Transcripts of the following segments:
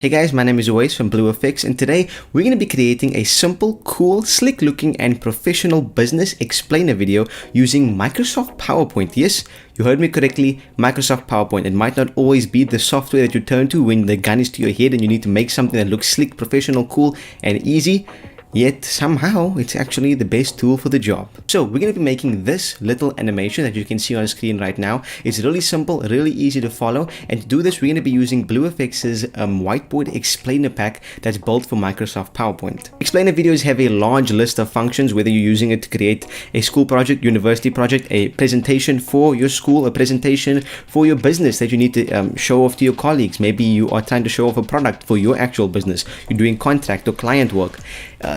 Hey guys, my name is Uwais from BlueFX, and today we're going to be creating a simple, cool, slick looking and professional business explainer video using Microsoft PowerPoint. Yes, you heard me correctly, Microsoft PowerPoint. It might not always be the software that you turn to when the gun is to your head and you need to make something that looks slick, professional, cool and easy. Yet somehow it's actually the best tool for the job. So we're going to be making this little animation that you can see on the screen right now. It's really simple, really easy to follow, and to do this we're going to be using BlueFX's Whiteboard Explainer pack that's built for Microsoft PowerPoint. Explainer videos have a large list of functions, whether you're using it to create a school project, university project, a presentation for your school, a presentation for your business that you need to show off to your colleagues. Maybe you are trying to show off a product for your actual business. You're doing contract or client work.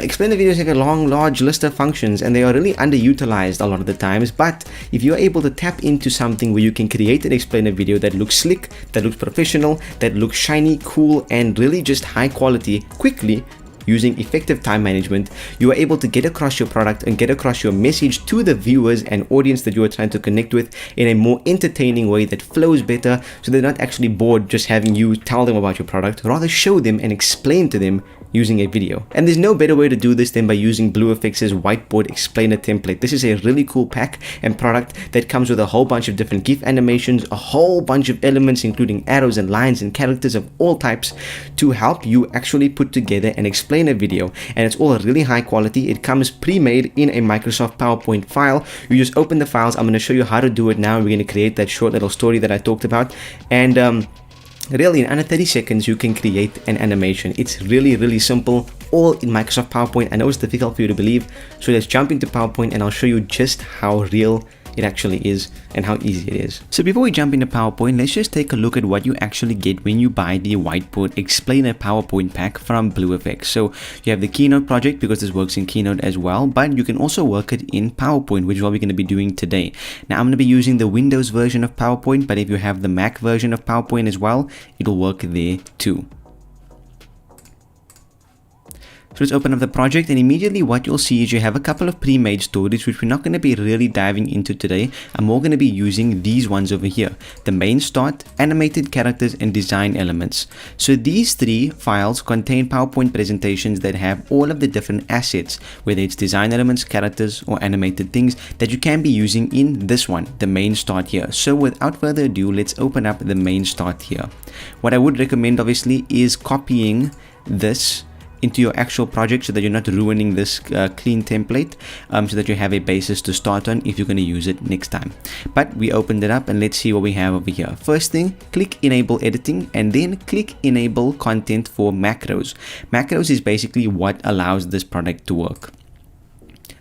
Explainer videos have a large list of functions, and they are really underutilized a lot of the times. But if you're able to tap into something where you can create an explainer video that looks slick, that looks professional, that looks shiny, cool, and really just high quality quickly, using effective time management, you are able to get across your product and get across your message to the viewers and audience that you are trying to connect with in a more entertaining way that flows better, so they're not actually bored just having you tell them about your product. Rather show them and explain to them using a video. And there's no better way to do this than by using BlueFX's Whiteboard Explainer template. This is a really cool pack and product that comes with a whole bunch of different GIF animations, a whole bunch of elements including arrows and lines and characters of all types to help you actually put together and explain a video. And it's all really high quality. It comes pre-made in a Microsoft PowerPoint file. You just open the files. I'm going to show you how to do it now. We're going to create that short little story that I talked about, and really in under 30 seconds you can create an animation. It's really simple, all in Microsoft PowerPoint. I know it's difficult for you to believe, so let's jump into PowerPoint and I'll show you just how real it actually is and how easy it is. So before we jump into PowerPoint, let's just take a look at what you actually get when you buy the Whiteboard Explainer PowerPoint pack from BlueFX. So you have the Keynote project, because this works in Keynote as well, but you can also work it in PowerPoint, which is what we're going to be doing today. Now I'm going to be using the Windows version of PowerPoint, but if you have the Mac version of PowerPoint as well, it'll work there too. So let's open up the project, and immediately what you'll see is you have a couple of pre-made stories which we're not going to be really diving into today. I'm more going to be using these ones over here: the main start, animated characters, and design elements. So these three files contain PowerPoint presentations that have all of the different assets, whether it's design elements, characters, or animated things that you can be using in this one, the main start here. So without further ado, let's open up the main start here. What I would recommend obviously is copying this into your actual project so that you're not ruining this clean template, so that you have a basis to start on if you're going to use it next time. But we opened it up and let's see what we have over here. First thing, click enable editing and then click enable content for macros. Macros is basically what allows this product to work.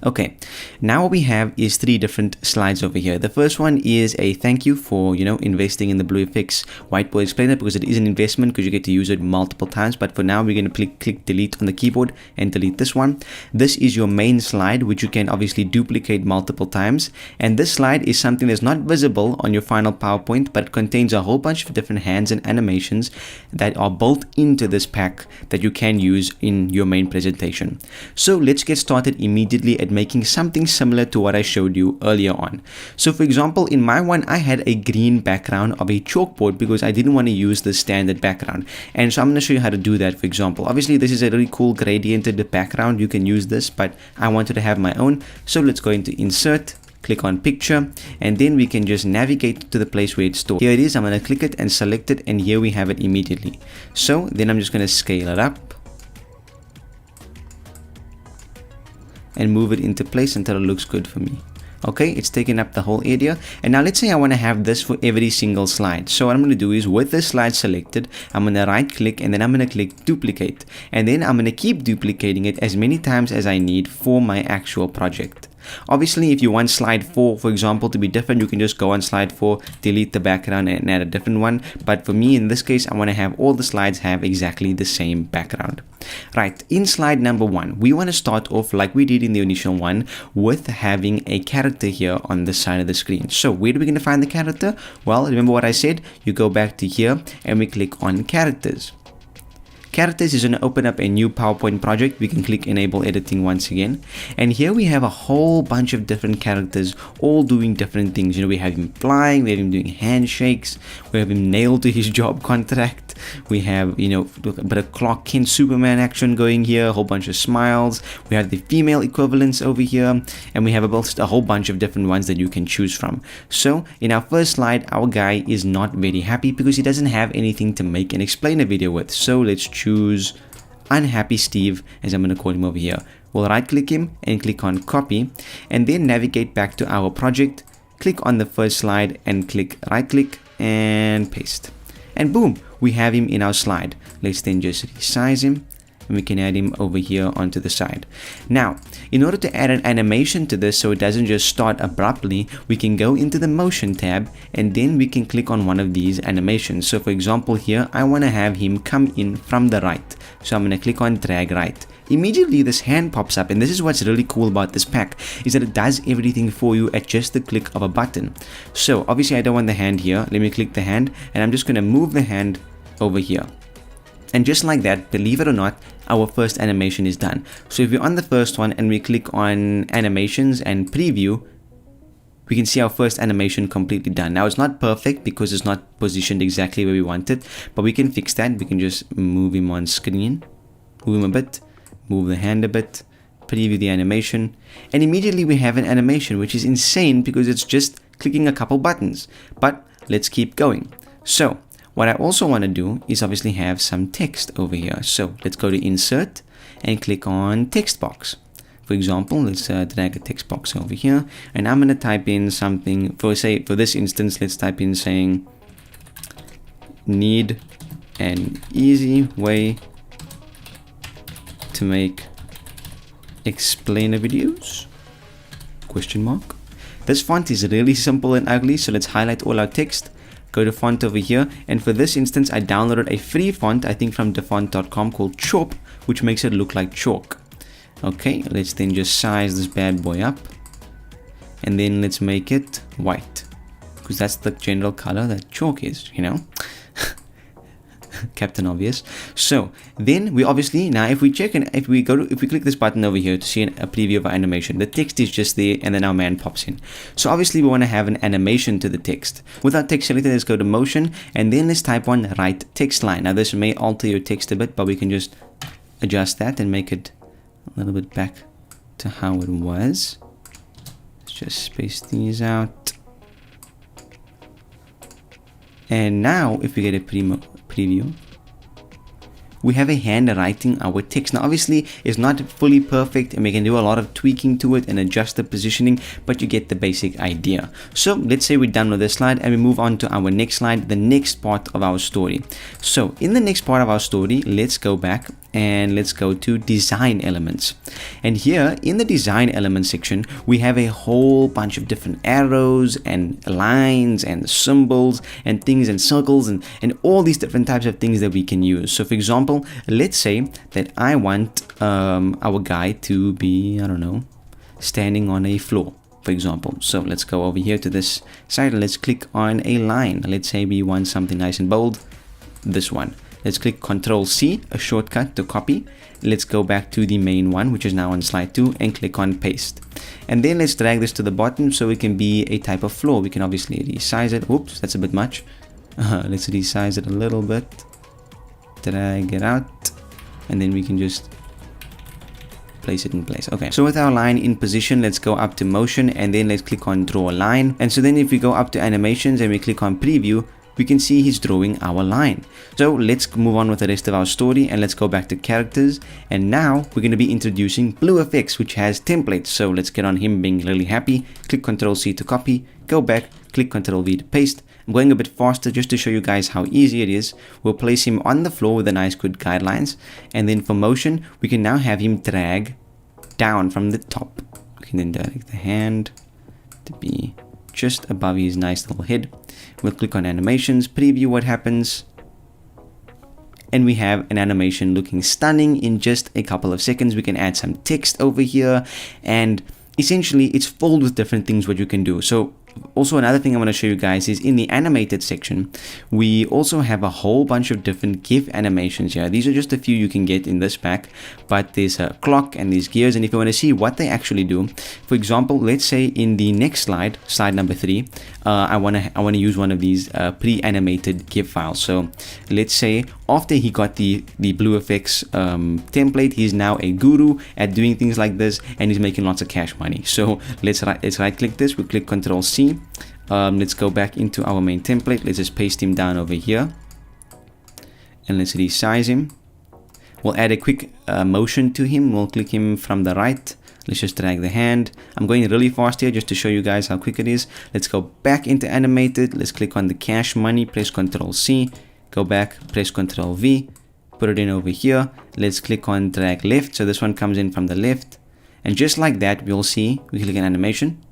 Okay, now what we have is three different slides over here. The first one is a thank you for, investing in the BlueFX Whiteboard Explainer, because it is an investment, because you get to use it multiple times. But for now, we're going to click delete on the keyboard and delete this one. This is your main slide, which you can obviously duplicate multiple times. And this slide is something that's not visible on your final PowerPoint, but it contains a whole bunch of different hands and animations that are built into this pack that you can use in your main presentation. So let's get started immediately at making something similar to what I showed you earlier on. So for example, in my one, I had a green background of a chalkboard because I didn't want to use the standard background. And so I'm going to show you how to do that. For example, obviously this is a really cool gradiented background. You can use this, but I wanted to have my own. So let's go into insert, click on picture, and then we can just navigate to the place where it's stored. Here it is. I'm going to click it and select it, and here we have it immediately. So then I'm just going to scale it up and move it into place until it looks good for me. Okay, it's taken up the whole area. And now let's say I want to have this for every single slide. So what I'm going to do is, with this slide selected, I'm going to right click and then I'm going to click duplicate. And then I'm going to keep duplicating it as many times as I need for my actual project. Obviously, if you want slide 4, for example, to be different, you can just go on slide 4, delete the background and add a different one. But for me, in this case, I want to have all the slides have exactly the same background. Right, in slide number 1, we want to start off like we did in the initial one with having a character here on the side of the screen. So where are we going to find the character? Well, remember what I said? You go back to here and we click on characters. Characters is going to open up a new PowerPoint project. We can click enable editing once again. And here we have a whole bunch of different characters all doing different things. We have him flying, we have him doing handshakes, we have him nailed to his job contract. We have, a bit of Clark Kent Superman action going here, a whole bunch of smiles. We have the female equivalents over here, and we have a whole bunch of different ones that you can choose from. So in our first slide, our guy is not very happy because he doesn't have anything to make an explainer video with. So let's choose Unhappy Steve, as I'm going to call him over here. We'll right click him and click on copy, and then navigate back to our project, click on the first slide and click right click and paste. And boom, we have him in our slide. Let's then just resize him, and we can add him over here onto the side. Now, in order to add an animation to this so it doesn't just start abruptly, we can go into the motion tab, and then we can click on one of these animations. So for example here, I want to have him come in from the right. So I'm going to click on drag right. Immediately this hand pops up, and this is what's really cool about this pack, is that it does everything for you at just the click of a button. So obviously I don't want the hand here. Let me click the hand, and I'm just going to move the hand over here. And just like that, believe it or not, our first animation is done. So if we're on the first one and we click on animations and preview, we can see our first animation completely done. Now it's not perfect because it's not positioned exactly where we want it, but we can fix that. We can just move him on screen, move him a bit, move the hand a bit, preview the animation, and immediately we have an animation, which is insane because it's just clicking a couple buttons. But let's keep going. So what I also want to do is obviously have some text over here. So let's go to insert and click on text box. For example, let's drag a text box over here, and I'm going to type in something for this instance. Let's type in saying need an easy way to make explainer videos ? This font is really simple and ugly, so let's highlight all our text, go to font over here, and for this instance I downloaded a free font, I think from defont.com, called Chalk, which makes it look like chalk. Okay, let's then just size this bad boy up, and then let's make it white, because that's the general color that chalk is, Captain Obvious. So then we obviously, now if we check and if we click this button over here to see a preview of our animation, the text is just there, and then our man pops in. So obviously we want to have an animation to the text. With our text selected, let's go to motion, and then let's type on right text line. Now this may alter your text a bit, but we can just adjust that and make it a little bit back to how it was. Let's just space these out. And now if we get a preview, we have a hand writing our text. Now obviously it's not fully perfect, and we can do a lot of tweaking to it and adjust the positioning, but you get the basic idea. So let's say we're done with this slide and we move on to our next slide, the next part of our story. So in the next part of our story, let's go back and let's go to design elements. And here in the design elements section, we have a whole bunch of different arrows and lines and symbols and things and circles and all these different types of things that we can use. So for example, let's say that I want our guy to be, I don't know, standing on a floor, for example. So let's go over here to this side and let's click on a line. Let's say we want something nice and bold, this one. Let's click Ctrl C, a shortcut to copy. Let's go back to the main one, which is now on slide 2, and click on paste. And then let's drag this to the bottom so it can be a type of floor. We can obviously resize it. Oops, that's a bit much. Let's resize it a little bit. Drag it out. And then we can just place it in place. Okay, so with our line in position, let's go up to motion, and then let's click on draw a line. And so then if we go up to animations and we click on preview, we can see he's drawing our line. So let's move on with the rest of our story, and let's go back to characters. And now we're going to be introducing BlueFX, which has templates. So let's get on him being really happy. Click Ctrl C to copy, go back, click Ctrl V to paste. I'm going a bit faster just to show you guys how easy it is. We'll place him on the floor with a nice good guidelines. And then for motion, we can now have him drag down from the top. We can then drag the hand to be just above his nice little head. We'll click on animations, preview what happens, and we have an animation looking stunning in just a couple of seconds. We can add some text over here, and essentially it's filled with different things what you can do. So Also, another thing I want to show you guys is in the animated section, we also have a whole bunch of different GIF animations here. These are just a few you can get in this pack, but there's a clock and these gears. And if you want to see what they actually do, for example, let's say in the next slide, slide number 3, I want to use one of these pre-animated GIF files. So let's say after he got the BlueFX template, he's now a guru at doing things like this, and he's making lots of cash money. So let's right click this, we'll click Control C. Let's go back into our main template. Let's just paste him down over here, and let's resize him. We'll add a quick motion to him. We'll click him from the right. Let's just drag the hand. I'm going really fast here just to show you guys how quick it is. Let's go back into animated. Let's click on the cash money, press Control C, go back, press Control V, put it in over here. Let's click on drag left. So this one comes in from the left. And just like that, we'll see, we click on animation.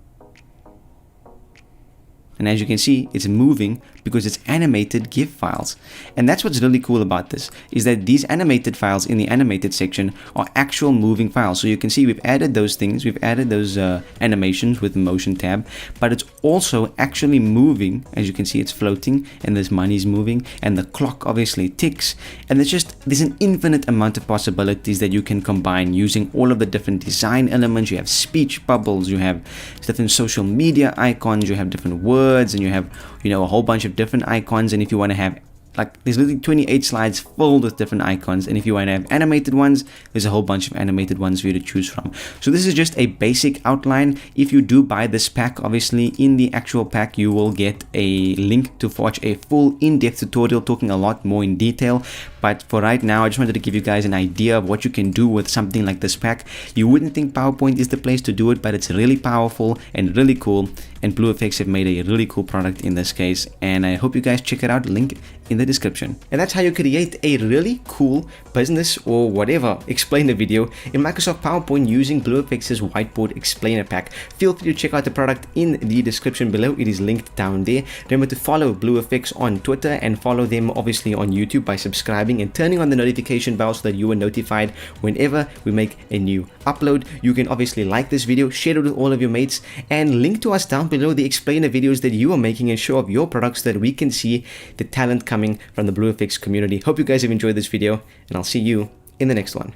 And as you can see, it's moving because it's animated GIF files. And that's what's really cool about this, is that these animated files in the animated section are actual moving files. So you can see we've added those things, we've added those animations with the motion tab, but it's also actually moving. As you can see, it's floating, and this money's moving, and the clock obviously ticks. And there's an infinite amount of possibilities that you can combine using all of the different design elements. You have speech bubbles, you have different social media icons, you have different words, and you have, a whole bunch of different icons. And if you want to have, like, there's literally 28 slides filled with different icons, and if you want to have animated ones, there's a whole bunch of animated ones for you to choose from. So this is just a basic outline. If you do buy this pack, obviously in the actual pack you will get a link to watch a full in-depth tutorial talking a lot more in detail. But for right now, I just wanted to give you guys an idea of what you can do with something like this pack. You wouldn't think PowerPoint is the place to do it, but it's really powerful and really cool. And BlueFX have made a really cool product in this case. And I hope you guys check it out. Link in the description. And that's how you create a really cool business or whatever explainer video in Microsoft PowerPoint using BlueFX's Whiteboard Explainer pack. Feel free to check out the product in the description below. It is linked down there. Remember to follow BlueFX on Twitter and follow them obviously on YouTube by subscribing and turning on the notification bell so that you are notified whenever we make a new upload. You can obviously like this video, share it with all of your mates, and link to us down below the explainer videos that you are making and show off your products so that we can see the talent coming from the BlueFX community. Hope you guys have enjoyed this video, and I'll see you in the next one.